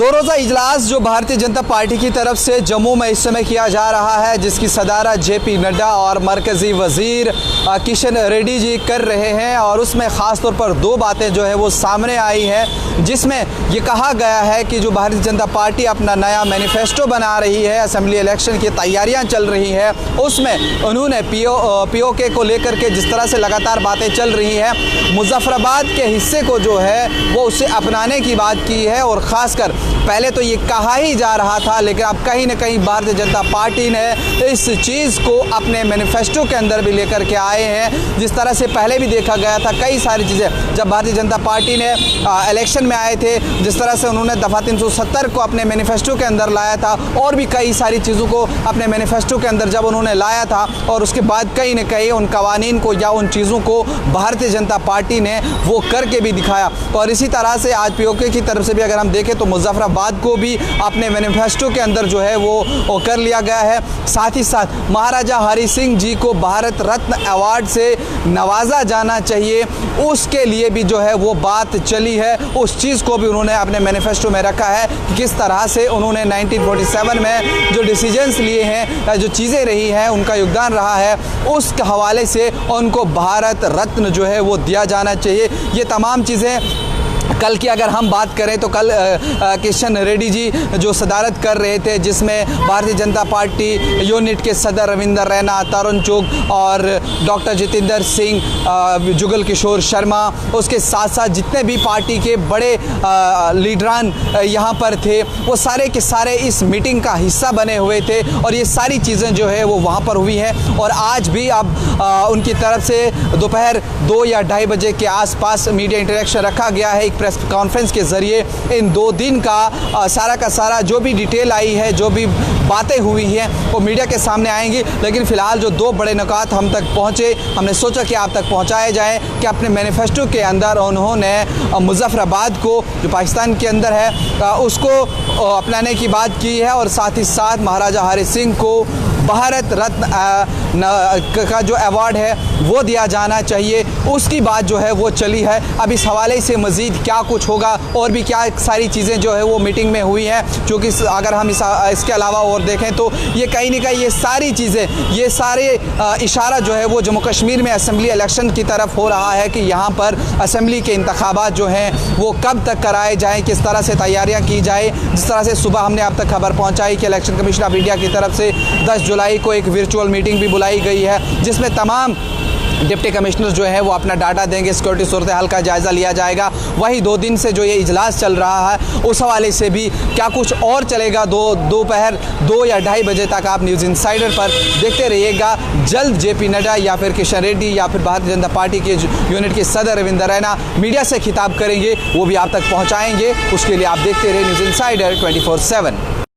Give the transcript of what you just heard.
दो रोज़ा इजलास जो भारतीय जनता पार्टी की तरफ से जम्मू में इस समय किया जा रहा है, जिसकी सदारत जेपी नड्डा और मरकज़ी वज़ीर किशन रेड्डी जी कर रहे हैं, और उसमें ख़ास तौर पर दो बातें जो है वो सामने आई है, जिसमें ये कहा गया है कि जो भारतीय जनता पार्टी अपना नया मैनिफेस्टो बना रही है, असेंबली इलेक्शन की तैयारियां चल रही है, उसमें उन्होंने पीओके को लेकर के जिस तरह से लगातार बातें चल रही हैं, मुजफ्फराबाद के हिस्से को जो है वो उसे अपनाने की बात की है। और ख़ासकर पहले तो ये कहा ही जा रहा था, लेकिन अब कहीं ना कहीं भारतीय जनता पार्टी ने इस चीज़ को अपने मैनिफेस्टो के अंदर भी लेकर के आए हैं। जिस तरह से पहले भी देखा गया था, कई सारी चीज़ें जब भारतीय जनता पार्टी ने इलेक्शन में आए थे, जिस तरह से उन्होंने दफ़ा 370 को अपने मैनिफेस्टो के अंदर लाया था, और भी कई सारी चीज़ों को अपने मैनिफेस्टो के अंदर जब उन्होंने लाया था, और उसके बाद कहीं ना कहीं उन कवानीन को या उन चीज़ों को भारतीय जनता पार्टी ने वो करके भी दिखाया। और इसी तरह से आज पीओके की तरफ से भी अगर हम देखें तो मुजफ्फराबाद को भी अपने मैनिफेस्टो के अंदर जो है वो कर लिया गया है। साथ ही साथ महाराजा हरि सिंह जी को भारत रत्न अवार्ड से नवाजा जाना चाहिए, उसके लिए भी जो है वो बात चली है। उस चीज़ को भी उन्होंने अपने मैनिफेस्टो में रखा है कि किस तरह से उन्होंने 1947 में जो डिसीजंस लिए हैं, जो चीज़ें रही हैं, उनका योगदान रहा है, उस हवाले से उनको भारत रत्न जो है वो दिया जाना चाहिए। ये तमाम चीज़ें कल की अगर हम बात करें तो कल किशन रेड्डी जी जो सदारत कर रहे थे, जिसमें भारतीय जनता पार्टी यूनिट के सदर रविंदर रैना, तरुण चुग और डॉक्टर जितेंद्र सिंह, जुगल किशोर शर्मा, उसके साथ साथ जितने भी पार्टी के बड़े लीडरान यहाँ पर थे, वो सारे के सारे इस मीटिंग का हिस्सा बने हुए थे। और ये सारी चीज़ें जो है वो वहाँ पर हुई हैं। और आज भी अब उनकी तरफ से दोपहर 2 या 2:30 बजे के आसपास मीडिया इंटरेक्शन रखा गया है। एक प्रेस कॉन्फ्रेंस के ज़रिए इन 2 दिन का सारा जो भी डिटेल आई है, जो भी बातें हुई हैं, वो मीडिया के सामने आएंगी। लेकिन फ़िलहाल जो 2 बड़े नुकात हम तक पहुँचे, हमने सोचा कि आप तक पहुँचाए जाएँ कि अपने मैनिफेस्टो के अंदर उन्होंने मुजफ्फराबाद को जो पाकिस्तान के अंदर है उसको अपनाने की बात की है, और साथ ही साथ महाराजा हरि सिंह को भारत रत्न का जो अवार्ड है वो दिया जाना चाहिए, उसकी बात जो है वो चली है। अब इस हवाले से मज़ीद क्या कुछ होगा और भी क्या सारी चीज़ें जो है वो मीटिंग में हुई हैं, क्योंकि अगर हम इसके अलावा और देखें तो ये कहीं ना कहीं ये सारी चीज़ें, ये सारे इशारा जो है वो जम्मू कश्मीर में असेंबली इलेक्शन की तरफ हो रहा है कि यहाँ पर असेंबली के इंतखाबात जो हैं वो कब तक कराए जाएँ, किस तरह से तैयारियाँ की जाए। जिस तरह से सुबह हमने आप तक खबर पहुँचाई कि इलेक्शन कमीशन ऑफ इंडिया की तरफ से 10 जुलाई को एक वर्चुअल मीटिंग भी बुलाई गई है, जिसमें तमाम डिप्टी कमिश्नर जो है वो अपना डाटा देंगे, सिक्योरिटी सूरत हाल का जायज़ा लिया जाएगा। वही 2 दिन से जो ये इजलास चल रहा है, उस हवाले से भी क्या कुछ और चलेगा दोपहर 2 या 2:30 बजे तक आप न्यूज़ इनसाइडर पर देखते रहिएगा। जल्द जेपी नड्डा या फिर किशन रेड्डी या फिर भारतीय जनता पार्टी के यूनिट के सदर रविंदर रैना मीडिया से खिताब करेंगे, वो भी आप तक पहुँचाएँगे। उसके लिए आप देखते रहे न्यूज़ इनसाइडर 24/7।